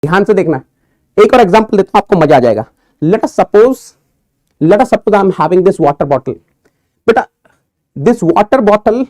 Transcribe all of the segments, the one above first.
ध्यान से देखना, एक और एग्जांपल देता हूं, आपको मजा आ जाएगा। Let us suppose I am having this water bottle. बेटा this water bottle,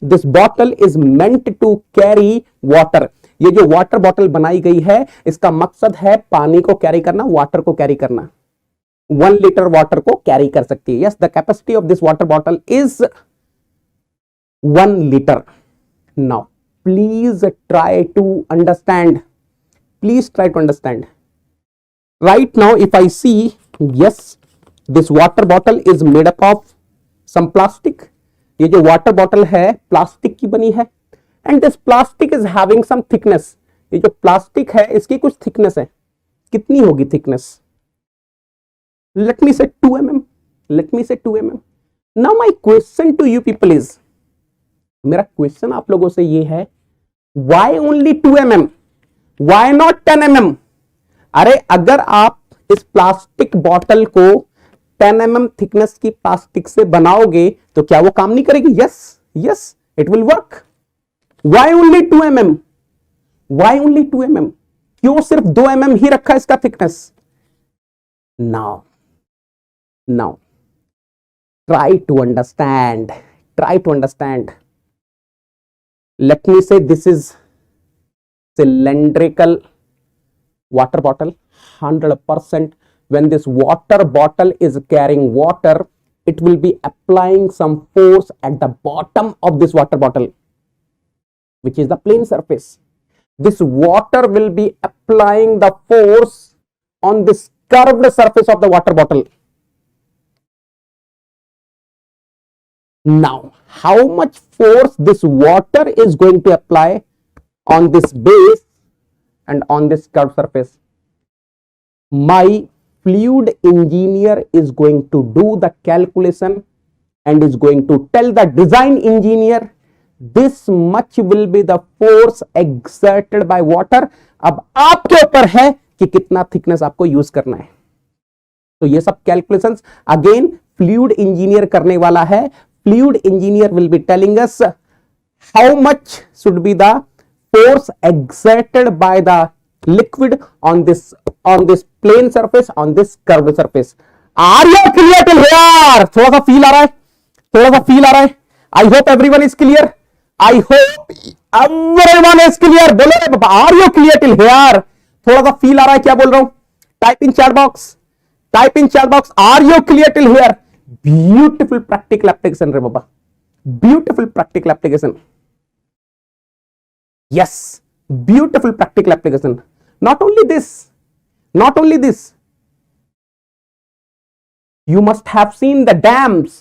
this bottle is meant to carry water. ये जो वाटर बॉटल बनाई गई है, इसका मकसद है पानी को कैरी करना, वाटर को कैरी करना। 1 लीटर वाटर को कैरी कर सकती है। Yes, the capacity of this water bottle is 1 litre. Now please try to understand, please try to understand. Right now if I see, yes, this water bottle is made up of some plastic. ये जो water bottle है plastic की बनी है, and this plastic is having some thickness. ये जो plastic है इसकी कुछ thickness है। कितनी होगी thickness? Let me say 2 mm. Let me say 2 mm. Now my question to you people is, मेरा क्वेश्चन आप लोगों से ये है, why only 2 mm? Why not 10 mm? अरे अगर आप इस प्लास्टिक बॉटल को 10 mm थिकनेस की प्लास्टिक से बनाओगे तो क्या वो काम नहीं करेगी? Yes yes, it will work. Why only 2 mm? Why only 2 mm? क्यों सिर्फ 2 mm ही रखा इसका thickness? Now now try to understand, try to understand. Let me say this is cylindrical water bottle. 100% when this water bottle is carrying water, it will be applying some force at the bottom of this water bottle, which is the plane surface. This water will be applying the force on this curved surface of the water bottle. Now how much force this water is going to apply on this base and on this curved surface? My fluid engineer is going to do the calculation and is going to tell the design engineer this much will be the force exerted by water. अब आपके ऊपर है कि कितना thickness आपको use करना है। तो ये सब कैलकुलेशंस अगेन फ्लूइड इंजीनियर करने वाला है। Fluid engineer will be telling us how much should be the force exerted by the liquid on this plane surface, on this curved surface. Are you clear till here? थोड़ा सा feel आ रहा है, थोड़ा सा feel आ रहा है। I hope everyone is clear. I hope everyone is clear. बोलो रे बाबा, are you clear till here? थोड़ा सा फील आ रहा है, क्या बोल रहा हूं? Type in chat box. Type in chat box. Are you clear till here? Beautiful practical application रे बाबा. Beautiful practical application. Yes, beautiful practical application. Not only this, not only this, you must have seen the dams.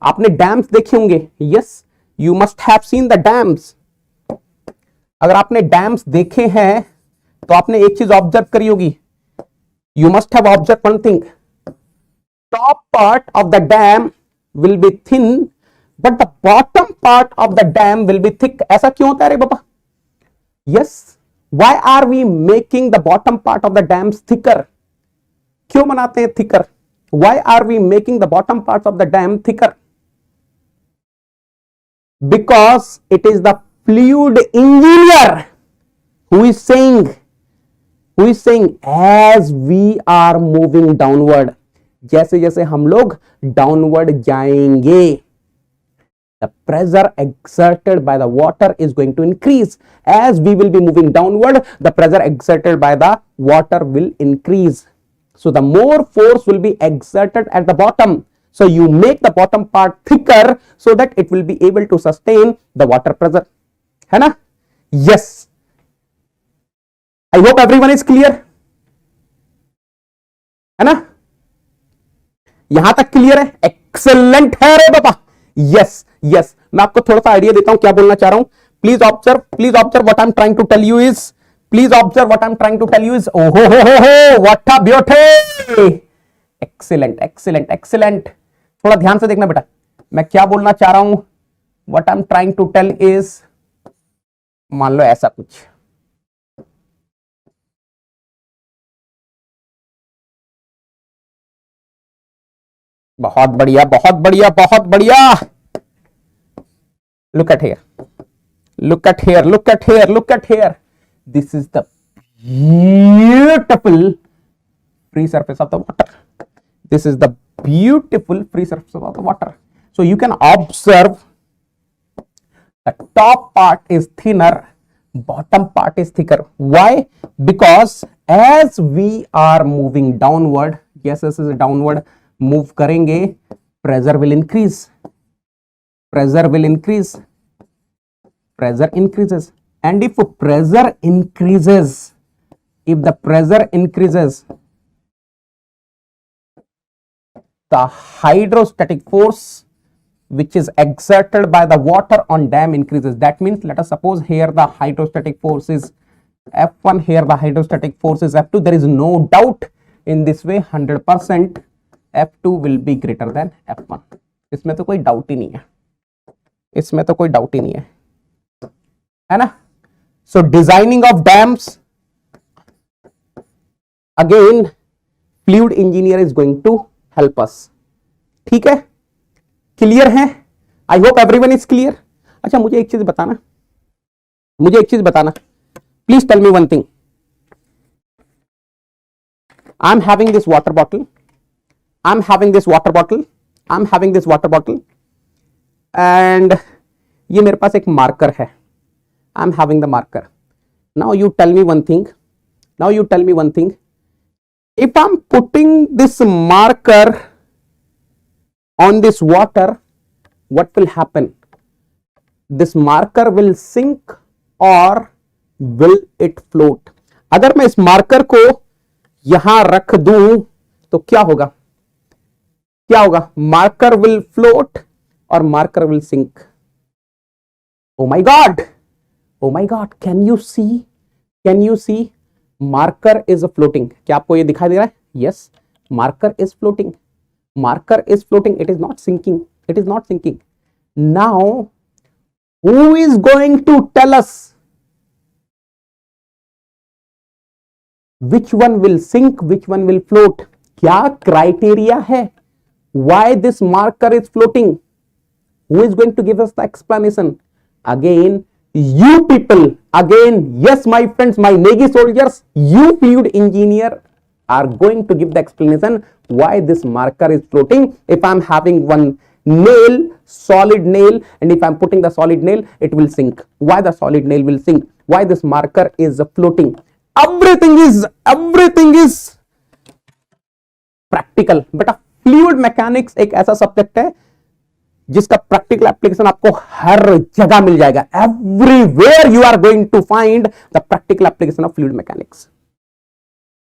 आपने dams देखे होंगे। Yes, you must have seen the dams. अगर आपने dams देखे हैं तो आपने एक चीज ऑब्जर्व करी होगी। You must have observed one thing. Top part of the dam will be thin, but the bottom part of the dam will be thick. ऐसा क्यों होता है रे बाबा? Yes, why are we making the bottom part of the dams thicker? क्यों बनाते हैं thicker? Why are we making the bottom parts of the dam thicker? Because it is the fluid engineer who is saying as we are moving downward, जैसे जैसे हम लोग downward जाएंगे, the pressure exerted by the water is going to increase. As we will be moving downward, the pressure exerted by the water will increase. So the more force will be exerted at the bottom. So you make the bottom part thicker so that it will be able to sustain the water pressure. है ना? Yes. I hope everyone is clear. है ना? यहां तक clear है? Excellent है रे बाबा। Yes yes, मैं आपको थोड़ा सा आइडिया देता हूं क्या बोलना चाह रहा हूं। Please observe what I am trying to tell you is, please observe what I am trying to tell you is. ओहो हो, what a beauty. Excellent excellent excellent. थोड़ा ध्यान से देखना बेटा, मैं क्या बोलना चाह रहा हूं। What I am trying to tell is, मान लो ऐसा कुछ, बहुत बढ़िया बहुत बढ़िया बहुत बढ़िया। Look at here, look at here, look at here, look at here. This is the beautiful free surface of the water. This is the beautiful free surface of the water. So you can observe the top part is thinner, bottom part is thicker. Why? Because as we are moving downward, yes, this is a downward move करेंगे, pressure will increase. Pressure will increase. Pressure increases. And if pressure increases, if the pressure increases, the hydrostatic force which is exerted by the water on dam increases. That means, let us suppose here the hydrostatic force is F1, here the hydrostatic force is F2. There is no doubt in this way 100% F2 will be greater than F1. इसमें तो कोई doubt ही नहीं है, इसमें तो कोई doubt ही नहीं है ना. So designing of dams, again fluid engineer is going to help us. ठीक है, क्लियर है? I hope everyone is clear. अच्छा, मुझे एक चीज बताना, please tell me one thing. I am having this water bottle, and ये मेरे पास एक मार्कर है. I am having the marker. Now you tell me one thing, if I'm putting this marker on this water, what will happen? This marker will sink or will it float? अगर मैं इस marker को यहां रख दूं तो क्या होगा? मार्कर विल फ्लोट और marker will sink. Oh my god, can you see marker is floating. क्या आपको ये दिखाई दे रहा है? Yes, marker is floating. It is not sinking. Now who is going to tell us which one will sink, which one will float? क्या criteria है? Why this marker is floating? Who is going to give us the explanation? Again, you people, yes, my friends, my Navy soldiers, you fluid engineer are going to give the explanation why this marker is floating. If I'm having one nail, solid nail, and if I'm putting the solid nail, it will sink. Why the solid nail will sink? Why this marker is floating? Everything is practical. But fluid mechanics एक ऐसा subject है जिसका practical application आपको हर जगह मिल जाएगा. Everywhere you are going to find the practical application of fluid mechanics.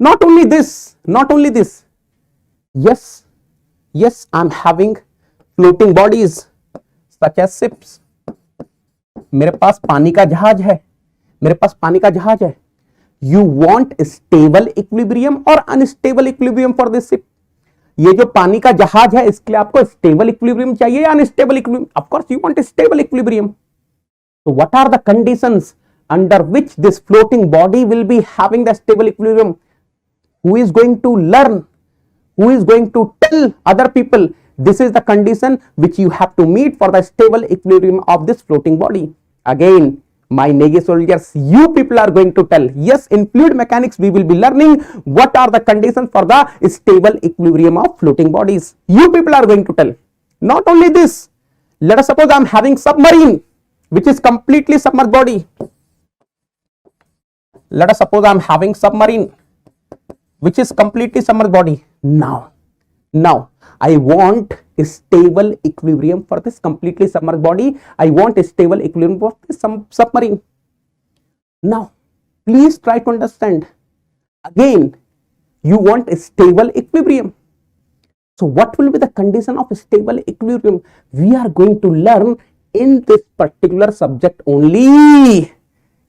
Not only this, yes, I am having floating bodies such as ships. मेरे पास पानी का जहाज है. यू वॉन्ट स्टेबल इक्विलिब्रियम और unstable equilibrium for this ship. ये जो पानी का जहाज है इसके लिए आपको स्टेबल इक्विलिब्रियम चाहिए या unstable equilibrium? Of course you want stable equilibrium. So what are the conditions under which this floating body will be having the stable equilibrium? Who is going to learn? Who is going to tell other people this is the condition which you have to meet for the stable equilibrium of this floating body? Again, my Navy soldiers, you people are going to tell. Yes, in fluid mechanics we will be learning what are the conditions for the stable equilibrium of floating bodies. You people are going to tell. Not only this, let us suppose I am having submarine which is completely submerged body. Let us suppose I am having submarine which is completely submerged body. Now I want a stable equilibrium for this completely submerged body. I want a stable equilibrium for this submarine. Now please try to understand. Again, you want a stable equilibrium. So what will be the condition of stable equilibrium? We are going to learn in this particular subject only.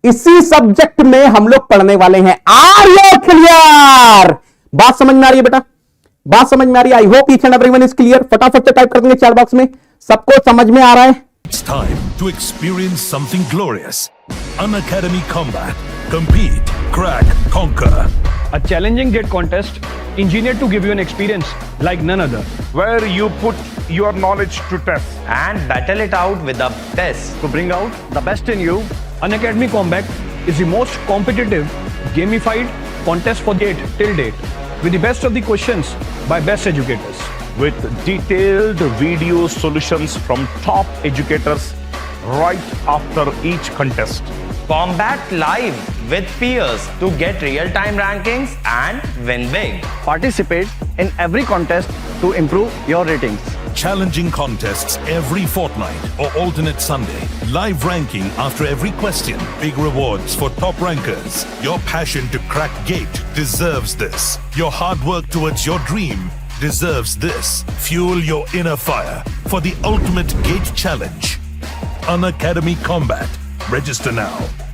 इसी subject में हम लोग पढ़ने वाले हैं. Are you clear? बात समझ में आ रही है बेटा? बात समझ में आ रही है? I hope each and everyone is clear. फटाफट से टाइप कर देंगे चैट बॉक्स में. सबको समझ में आ रहा है? It's time to experience something glorious. Unacademy Combat. Compete, crack, conquer. A challenging GATE contest engineered to give you an experience like none other. Where you put your knowledge to test and battle it out with the best. To bring out the best in you, Unacademy Combat is the most competitive gamified contest for date till date with the best of the questions by best educators. With detailed video solutions from top educators right after each contest. Combat live with peers to get real-time rankings and win big. Participate in every contest to improve your ratings. Challenging contests every fortnight or alternate Sunday. Live ranking after every question. Big rewards for top rankers. Your passion to crack GATE deserves this. Your hard work towards your dream deserves this. Fuel your inner fire for the ultimate GATE challenge. Unacademy Combat. Register now.